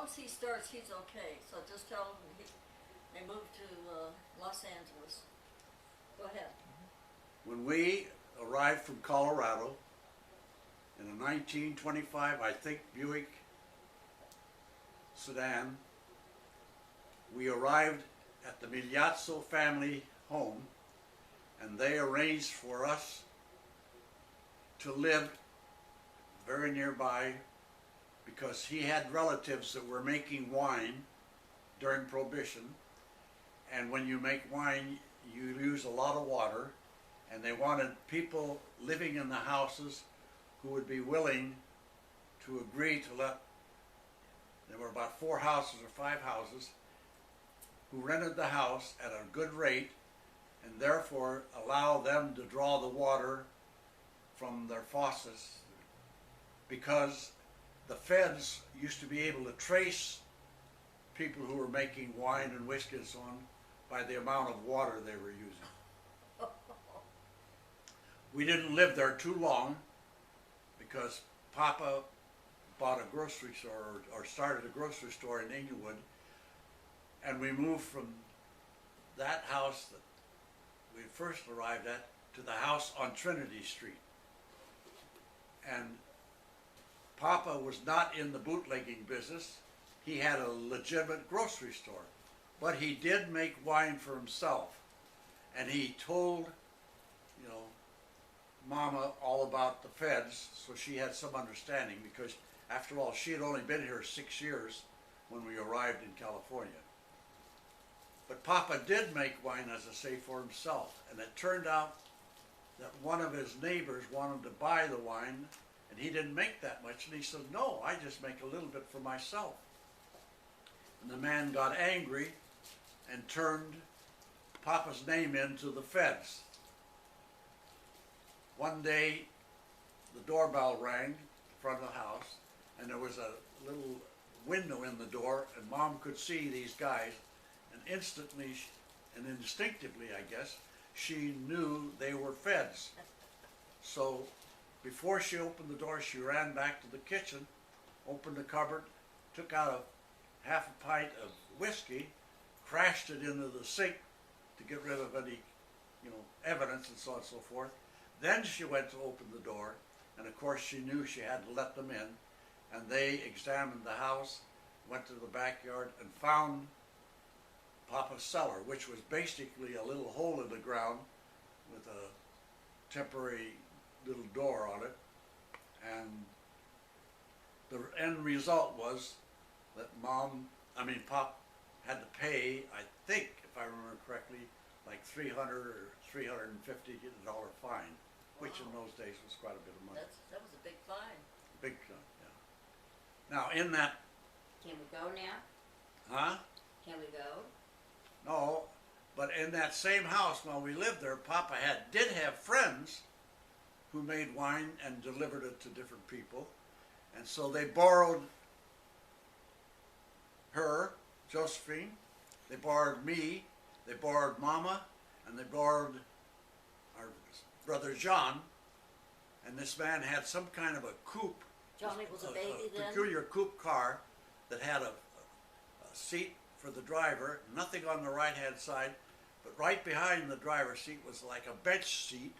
once he starts, he's okay. So just tell him they moved to Los Angeles. Go ahead. When we arrived from Colorado in a 1925, I think, Buick sedan, we arrived at the Migliazzo family home, and they arranged for us to live very nearby because he had relatives that were making wine during Prohibition, and when you make wine you use a lot of water, and they wanted people living in the houses who would be willing to agree to let, there were about 4 houses or 5 houses, who rented the house at a good rate and therefore allow them to draw the water from their faucets, because the feds used to be able to trace people who were making wine and whiskey and so on by the amount of water they were using. We didn't live there too long because Papa bought a grocery store, or started a grocery store in Inglewood, and we moved from that house that we first arrived at to the house on Trinity Street. And Papa was not in the bootlegging business. He had a legitimate grocery store, but he did make wine for himself, and he told, you know, Mama all about the feds, so she had some understanding, because after all, she had only been here 6 years when we arrived in California. But Papa did make wine, as I say, for himself, and it turned out that one of his neighbors wanted to buy the wine, and he didn't make that much, and he said, no, I just make a little bit for myself. And the man got angry and turned Papa's name into the feds. One day, the doorbell rang in front of the house, and there was a little window in the door, and Mom could see these guys, and instantly and instinctively, I guess, she knew they were feds. So before she opened the door, she ran back to the kitchen, opened the cupboard, took out a half a pint of whiskey, crashed it into the sink to get rid of any, evidence and so on and so forth. Then she went to open the door, and of course she knew she had to let them in, and they examined the house, went to the backyard, and found Papa's cellar, which was basically a little hole in the ground with a temporary little door on it. And the end result was that Pop had to pay, I think, if I remember correctly, like $300 or $350 fine, which in those days was quite a bit of money. That was a big fine. Big, yeah. Now in that, Can we go now? huh? Can we go? No, but in that same house while we lived there, Papa did have friends who made wine and delivered it to different people, and so they borrowed her, Josephine, they borrowed me, they borrowed Mama, and they borrowed our brother John, and this man had some kind of a coupe, Johnny was a baby then? peculiar coupe car that had a seat for the driver, nothing on the right hand side, but right behind the driver's seat was like a bench seat,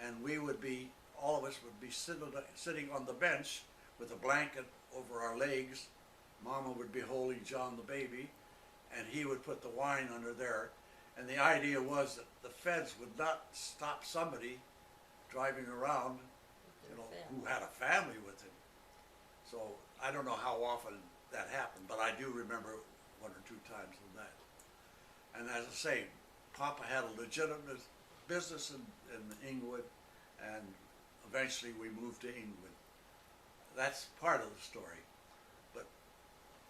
and all of us would be sitting on the bench with a blanket over our legs. Mama would be holding John the baby, and he would put the wine under there. And the idea was that the feds would not stop somebody driving around, who had a family with him. So I don't know how often that happened, but I do remember 1 or 2 times of that. And as I say, Papa had a legitimate business in Inglewood, and eventually we moved to Inglewood. That's part of the story. But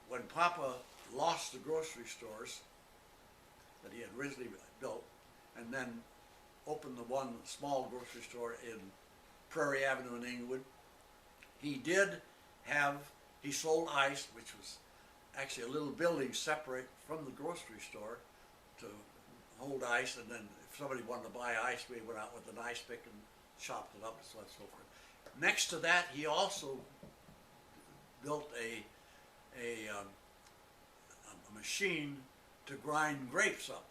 when Papa lost the grocery stores that he had originally built, and then opened the one small grocery store in Prairie Avenue in Inglewood, he sold ice, which was actually a little building separate from the grocery store to hold ice, and then if somebody wanted to buy ice, we went out with an ice pick and chopped it up and so on and so forth. Next to that, he also built a machine to grind grapes up.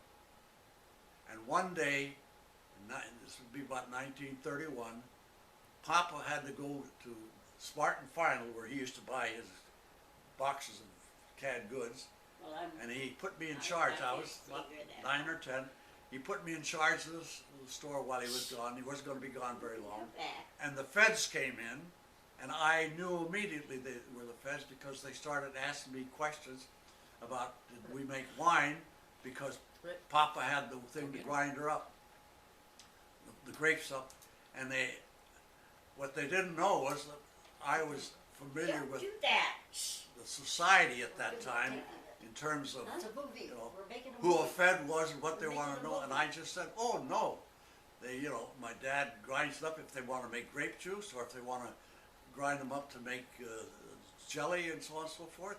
And one day, this would be about 1931, Papa had to go to Spartan Final, where he used to buy his boxes of canned goods, Well, and he put me in charge. I was about 9 or 10. He put me in charge of the store while he was gone. He wasn't going to be gone very long. And the feds came in, and I knew immediately they were the feds because they started asking me questions about, did we make wine, because Papa had the thing to grind her up, the grapes up, and what they didn't know was that I was familiar Don't with do that. the society at that time in terms of, That's a movie. you know, We're making a who movie. a Fed was and what they We're want making to a know, and movie. I just said, oh no. They, you know, my dad grinds it up if they want to make grape juice, or if they want to grind them up to make jelly and so on and so forth.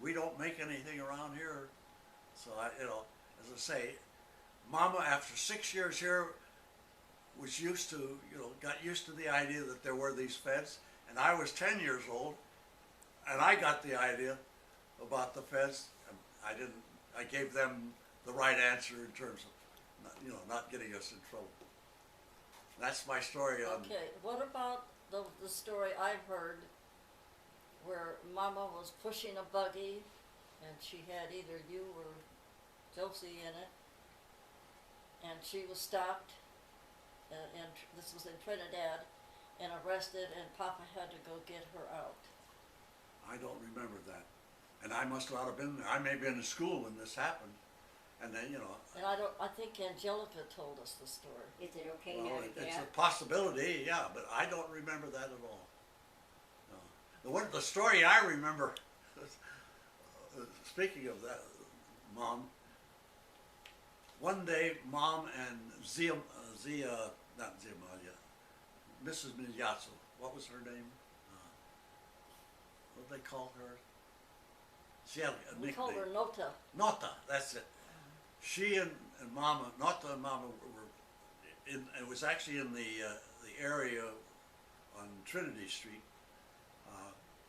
We don't make anything around here. So you know, as I say, Mama, after 6 years here, was used to, you know, got used to the idea that there were these feds, and I was 10 years old, and I got the idea about the feds. And I gave them the right answer in terms of, you know, not getting us in trouble. That's my story on. Okay, what about the story I've heard where Mama was pushing a buggy and she had either you or Josie in it, and she was stopped, and this was in Trinidad, and arrested, and Papa had to go get her out. I don't remember that. And I must not have been there. I may have been in school when this happened. And then, you know. And I think Angelica told us the story. Is it okay Well, now to get it's out? a possibility, yeah, but I don't remember that at all. No. The story I remember, speaking of that, Mom, one day Mom and not Zia, Mrs. Migliazzo, what was her name? What did they call her? She had a We called her nickname. Nota. Nota, that's it. She and Mama, Nota and Mama were in, it was actually in the area on Trinity Street.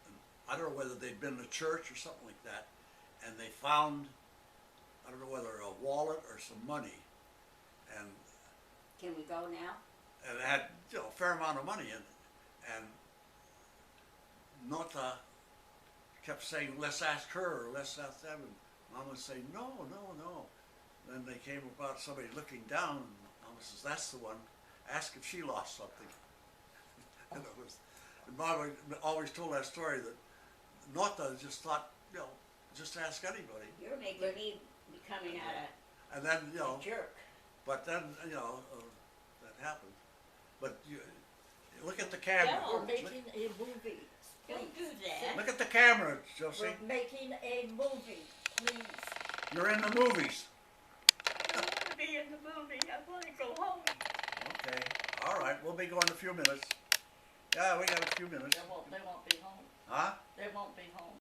And I don't know whether they'd been to church or something like that, and they found, I don't know whether a wallet or some money, and Can we go now? it had, you know, a fair amount of money in it. And Nota kept saying, let's ask her, or let's ask them. And Mama would say, no, no, no. Then they came about somebody looking down, and Mama says, that's the one. Ask if she lost something. And Mama always told that story that Nota just thought, you know, just ask anybody. You're making me becoming And then, you a know, jerk. but then, you know, that happened. But you look at the camera. No. We're making a movie. Don't do Please. that. Look at the camera, Josie. We're making a movie, please. You're in the movies. I don't want to be in the movie. I want to go home. Okay. All right. We'll be going in a few minutes. Yeah, we got a few minutes. They won't be home. Huh? They won't be home.